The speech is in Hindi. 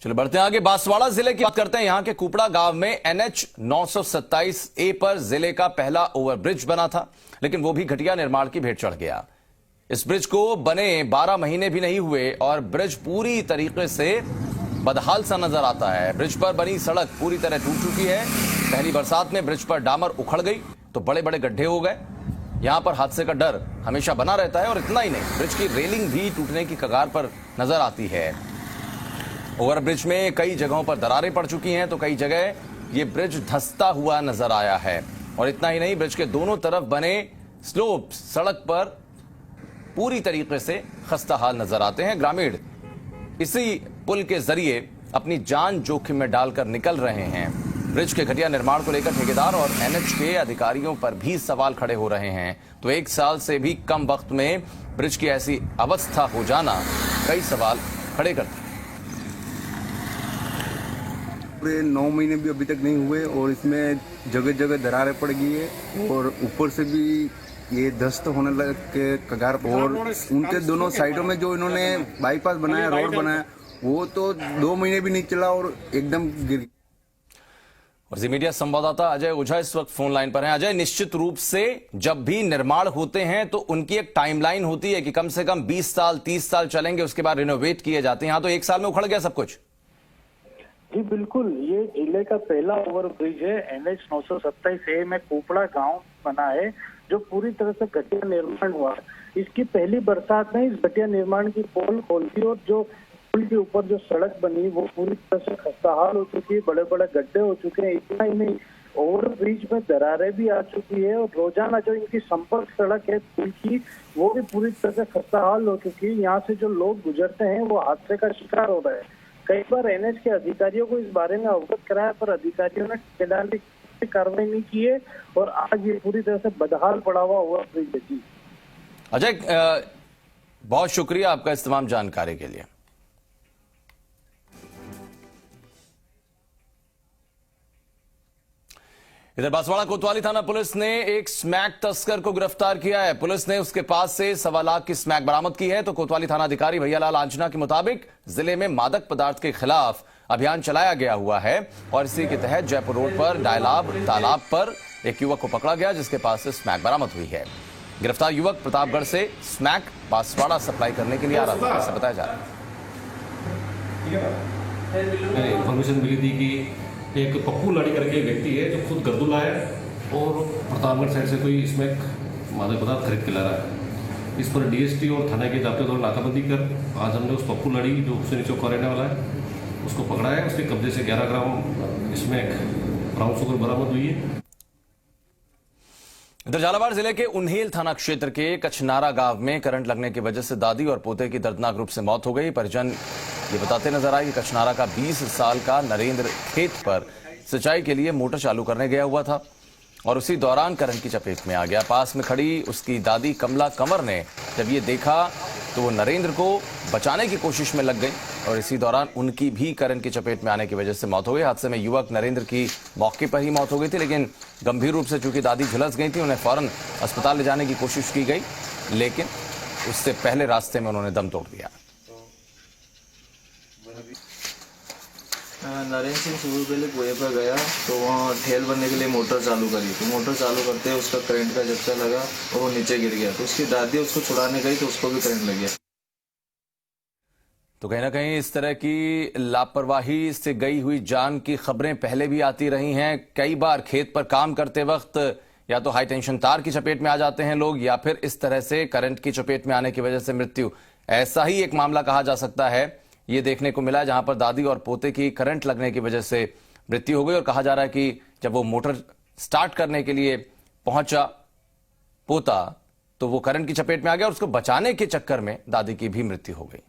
चलो बढ़ते हैं आगे। बांसवाड़ा जिले की बात करते हैं। यहां के कुपड़ा गांव में NH 927A पर जिले का पहला ओवरब्रिज बना था, लेकिन वो भी घटिया निर्माण की भेंट चढ़ गया। इस ब्रिज को बने 12 महीने भी नहीं हुए और ब्रिज पूरी तरीके से बदहाल सा नजर आता है। ब्रिज पर बनी सड़क पूरी तरह टूट चुकी है। पहली बरसात में ब्रिज पर डामर उखड़ गई तो बड़े बड़े गड्ढे हो गए। यहां पर हादसे का डर हमेशा बना रहता है और इतना ही नहीं, ब्रिज की रेलिंग भी टूटने की कगार पर नजर आती है। ओवरब्रिज में कई जगहों पर दरारें पड़ चुकी हैं तो कई जगह ये ब्रिज धंसता हुआ नजर आया है। और इतना ही नहीं, ब्रिज के दोनों तरफ बने स्लोप सड़क पर पूरी तरीके से खस्ता हाल नजर आते हैं। ग्रामीण इसी पुल के जरिए अपनी जान जोखिम में डालकर निकल रहे हैं। ब्रिज के घटिया निर्माण को लेकर ठेकेदार और NH के अधिकारियों पर भी सवाल खड़े हो रहे हैं। तो 1 साल से भी कम वक्त में ब्रिज की ऐसी अवस्था हो जाना कई सवाल खड़े करते हैं। पूरे 9 महीने भी अभी तक नहीं हुए और इसमें जगह जगह दरारें पड़ गई है और ऊपर से भी ये ध्वस्त होने लग के कगार। और उनके दोनों साइडों में जो इन्होंने बाईपास बनाया, रोड बनाया, वो तो 2 महीने भी नहीं चला और एकदम गिर गया। और जी मीडिया संवाददाता अजय ओझा इस वक्त फोन लाइन पर हैं। अजय, निश्चित रूप से जब भी निर्माण होते हैं तो उनकी एक टाइमलाइन होती है कि कम से कम 20 साल 30 साल चलेंगे, उसके बाद रिनोवेट किए जाते हैं। यहाँ तो 1 साल में उखड़ गया सब कुछ। जी बिल्कुल, ये जिले का पहला ओवरब्रिज है। NH 927A में कुपड़ा गांव बना है जो पूरी तरह से घटिया निर्माण हुआ है। इसकी पहली बरसात में इस घटिया निर्माण की पोल खोल दी और जो पुल के ऊपर जो सड़क बनी वो पूरी तरह से खस्ताहाल हो चुकी है, बड़े बड़े गड्ढे हो चुके हैं। इतना ही नहीं, ओवरब्रिज में दरारें भी आ चुकी है और रोजाना जो इनकी संपर्क सड़क है पुल की वो भी पूरी तरह से खस्ताहाल हो चुकी है। यहाँ से जो लोग गुजरते हैं वो हादसे का शिकार हो रहे हैं। कई बार NH के अधिकारियों को इस बारे में अवगत कराया पर अधिकारियों ने ठेकेदार की कार्रवाई नहीं की है और आज ये पूरी तरह से बदहाल पड़ा हुआ ओवरब्रिज है। जी अजय, बहुत शुक्रिया आपका इस तमाम जानकारी के लिए। इधर बांसवाड़ा कोतवाली थाना पुलिस ने एक स्मैक तस्कर को गिरफ्तार किया है। पुलिस ने उसके पास से 1.25 लाख की स्मैक बरामद की है। तो कोतवाली थाना अधिकारी भैयालाल आंजना के मुताबिक जिले में मादक पदार्थ के खिलाफ अभियान चलाया गया हुआ है और इसी के तहत जयपुर रोड पर डायलाब तालाब पर एक युवक को पकड़ा गया जिसके पास से स्मैक बरामद हुई है। गिरफ्तार युवक प्रतापगढ़ से स्मैक बांसवाड़ा सप्लाई करने के लिए आ रहा था, ऐसा बताया जा रहा है। इंफॉर्मेशन मिली थी कि एक पप्पू लाड़ी करके एक व्यक्ति है जो खुद गर्दुला है और प्रतापगढ़ साइड से कोई इसमें मादक पदार्थ खरीद के ला रहा है। इस पर DST और थाने के जाब्ते द्वारा नाकाबंदी कर आज हमने उस पप्पू लाड़ी जो हुसैनी चौक का रहने वाला है उसको पकड़ा है। उसके कब्जे से 11 ग्राम इसमें ब्राउन शुगर बरामद हुई है। इधर झालावाड़ जिले के उन्हेल थाना क्षेत्र के कचनारा गांव में करंट लगने की वजह से दादी और पोते की दर्दनाक रूप से मौत हो गई। परिजन ये बताते नजर आए कि कचनारा का 20 साल का नरेंद्र खेत पर सिंचाई के लिए मोटर चालू करने गया हुआ था और उसी दौरान करंट की चपेट में आ गया। पास में खड़ी उसकी दादी कमला कंवर ने जब ये देखा तो वो नरेंद्र को बचाने की कोशिश में लग गई और इसी दौरान उनकी भी करंट की चपेट में आने की वजह से मौत हो गई। हादसे में युवक नरेंद्र की मौके पर ही मौत हो गई थी, लेकिन गंभीर रूप से चूंकि दादी झुलस गई थी उन्हें फौरन अस्पताल ले जाने की कोशिश की गई, लेकिन उससे पहले रास्ते में उन्होंने दम तोड़ दिया। नरेंद्र सिंह सुबह पहले कुएं पर गया तो वहाँ ठेल बनने के लिए मोटर चालू करी तो मोटर चालू करते ही उसका करंट का झटका लगा और वो नीचे गिर गया। तो उसकी दादी उसको छुड़ाने गई तो उसको भी करंट लग गया। तो कहीं ना कहीं इस तरह की लापरवाही से गई हुई जान की खबरें पहले भी आती रही हैं। कई बार खेत पर काम करते वक्त या तो हाई टेंशन तार की चपेट में आ जाते हैं लोग या फिर इस तरह से करंट की चपेट में आने की वजह से मृत्यु। ऐसा ही एक मामला कहा जा सकता है, ये देखने को मिला जहां पर दादी और पोते की करंट लगने की वजह से मृत्यु हो गई और कहा जा रहा है कि जब वो मोटर स्टार्ट करने के लिए पहुंचा पोता तो वो करंट की चपेट में आ गया और उसको बचाने के चक्कर में दादी की भी मृत्यु हो गई।